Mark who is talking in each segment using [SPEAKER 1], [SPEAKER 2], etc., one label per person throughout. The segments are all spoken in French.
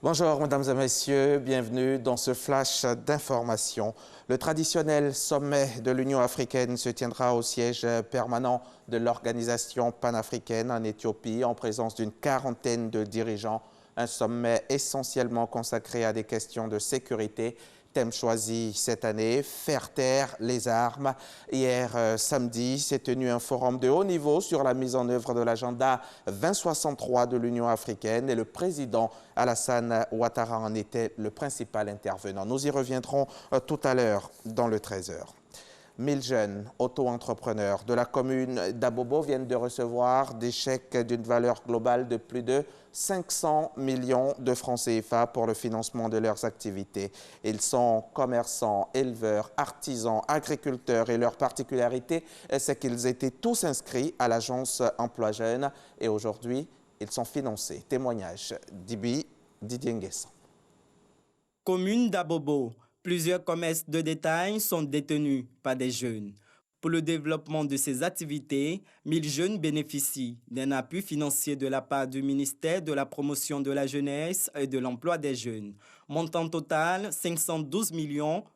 [SPEAKER 1] Bonjour mesdames et messieurs, bienvenue dans ce flash d'information. Le traditionnel sommet de l'Union africaine se tiendra au siège permanent de l'organisation panafricaine en Éthiopie en présence d'une quarantaine de dirigeants. Un sommet essentiellement consacré à des questions de sécurité. Thème choisi cette année, faire taire les armes. Hier samedi, s'est tenu un forum de haut niveau sur la mise en œuvre de l'agenda 2063 de l'Union africaine et le président Alassane Ouattara en était le principal intervenant. Nous y reviendrons tout à l'heure dans le 13h. 1000 jeunes auto-entrepreneurs de la commune d'Abobo viennent de recevoir des chèques d'une valeur globale de plus de 500 millions de francs CFA pour le financement de leurs activités. Ils sont commerçants, éleveurs, artisans, agriculteurs et leur particularité, c'est qu'ils étaient tous inscrits à l'agence Emploi Jeunes et aujourd'hui, ils sont financés. Témoignage Didier Nguessan.
[SPEAKER 2] Commune d'Abobo. Plusieurs commerces de détail sont détenus par des jeunes. Pour le développement de ces activités, 1000 jeunes bénéficient d'un appui financier de la part du ministère de la Promotion de la Jeunesse et de l'Emploi des Jeunes. Montant total, 512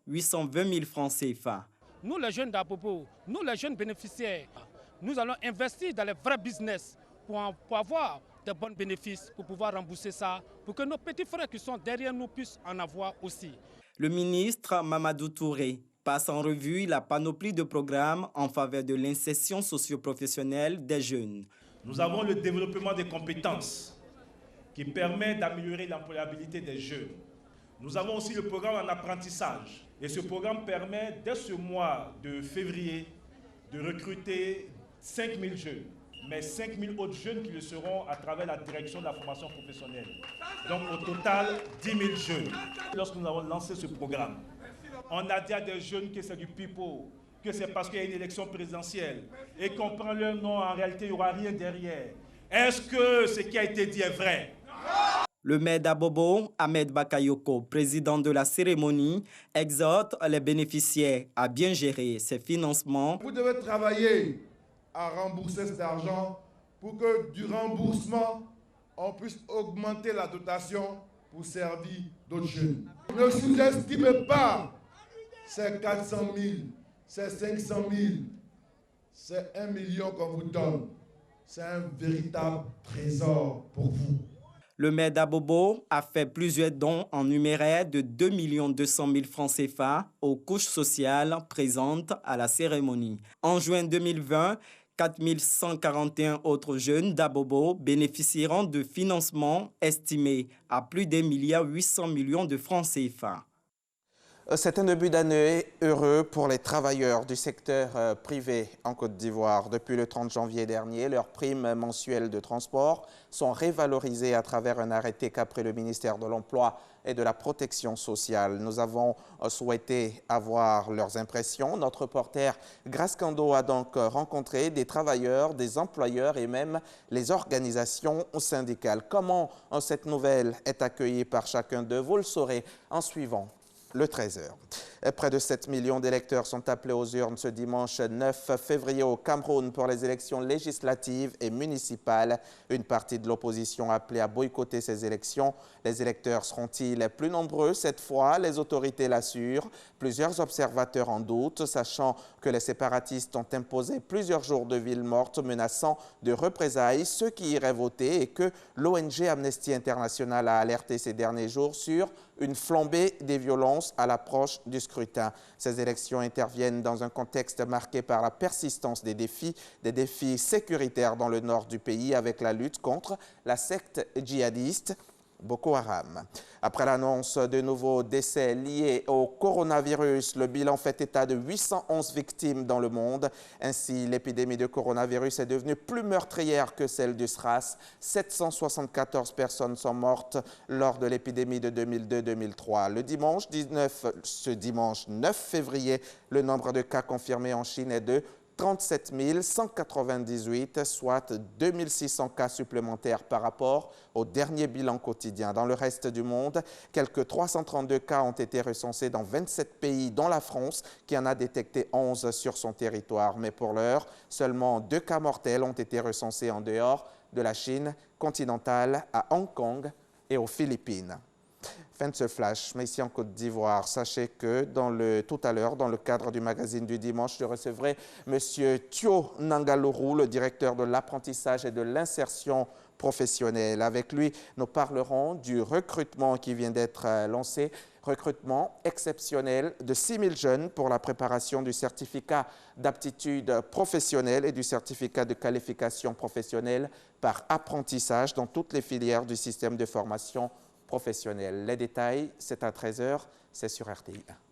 [SPEAKER 2] 820 000 francs CFA.
[SPEAKER 3] Nous, les jeunes d'Abobo, nous, les jeunes bénéficiaires, nous allons investir dans les vrais business pour avoir de bons bénéfices, pour pouvoir rembourser ça, pour que nos petits frères qui sont derrière nous puissent en avoir aussi.
[SPEAKER 2] Le ministre Mamadou Touré passe en revue la panoplie de programmes en faveur de l'insertion socio-professionnelle des jeunes.
[SPEAKER 4] Nous avons le développement des compétences qui permet d'améliorer l'employabilité des jeunes. Nous avons aussi le programme en apprentissage. Et ce programme permet, dès ce mois de février, de recruter 5000 jeunes, mais 5000 autres jeunes qui le seront à travers la direction de la formation professionnelle. Donc au total, 10 000 jeunes. Lorsque nous avons lancé ce programme, on a dit à des jeunes que c'est du pipeau, que c'est parce qu'il y a une élection présidentielle et qu'on prend leur nom, en réalité il n'y aura rien derrière. Est-ce que ce qui a été dit est vrai?
[SPEAKER 2] Le maire d'Abobo, Ahmed Bakayoko, président de la cérémonie, exhorte les bénéficiaires à bien gérer ces financements.
[SPEAKER 5] Vous devez travailler à rembourser cet argent pour que du remboursement, on puisse augmenter la dotation pour servir d'autres jeunes. Ne sous-estimez pas ces 400 000, ces 500 000, c'est 1 million qu'on vous donne. C'est un véritable trésor pour vous.
[SPEAKER 2] Le maire d'Abobo a fait plusieurs dons en numéraire de 2 200 000 francs CFA aux couches sociales présentes à la cérémonie. En juin 2020, 4 141 autres jeunes d'Abobo bénéficieront de financements estimés à plus d'1,8 milliard de francs CFA.
[SPEAKER 1] C'est un début d'année heureux pour les travailleurs du secteur privé en Côte d'Ivoire. Depuis le 30 janvier dernier, leurs primes mensuelles de transport sont révalorisées à travers un arrêté qu'a pris le ministère de l'Emploi et de la Protection sociale. Nous avons souhaité avoir leurs impressions. Notre reporter Grace Kando a donc rencontré des travailleurs, des employeurs et même les organisations syndicales. Comment cette nouvelle est accueillie par chacun d'eux, vous le saurez en suivant le 13h. Près de 7 millions d'électeurs sont appelés aux urnes ce dimanche 9 février au Cameroun pour les élections législatives et municipales. Une partie de l'opposition a appelé à boycotter ces élections. Les électeurs seront-ils plus nombreux cette fois? Les autorités l'assurent. Plusieurs observateurs en doutent, sachant que les séparatistes ont imposé plusieurs jours de ville morte, menaçant de représailles ceux qui iraient voter et que l'ONG Amnesty International a alerté ces derniers jours sur une flambée des violences à l'approche du scrutin. Ces élections interviennent dans un contexte marqué par la persistance des défis sécuritaires dans le nord du pays avec la lutte contre la secte djihadiste Boko Haram. Après l'annonce de nouveaux décès liés au coronavirus, le bilan fait état de 811 victimes dans le monde. Ainsi, l'épidémie de coronavirus est devenue plus meurtrière que celle du SRAS. 774 personnes sont mortes lors de l'épidémie de 2002-2003. Ce dimanche 9 février, le nombre de cas confirmés en Chine est de 37 198, soit 2600 cas supplémentaires par rapport au dernier bilan quotidien. Dans le reste du monde, quelques 332 cas ont été recensés dans 27 pays, dont la France, qui en a détecté 11 sur son territoire. Mais pour l'heure, seulement 2 cas mortels ont été recensés en dehors de la Chine continentale, à Hong Kong et aux Philippines. Fin de ce flash, mais ici en Côte d'Ivoire, sachez que tout à l'heure, dans le cadre du magazine du dimanche, je recevrai M. Thio Nangaluru, le directeur de l'apprentissage et de l'insertion professionnelle. Avec lui, nous parlerons du recrutement qui vient d'être lancé, recrutement exceptionnel de 6 000 jeunes pour la préparation du certificat d'aptitude professionnelle et du certificat de qualification professionnelle par apprentissage dans toutes les filières du système de formation professionnelle. Les détails, c'est à 13 h, c'est sur RTI1.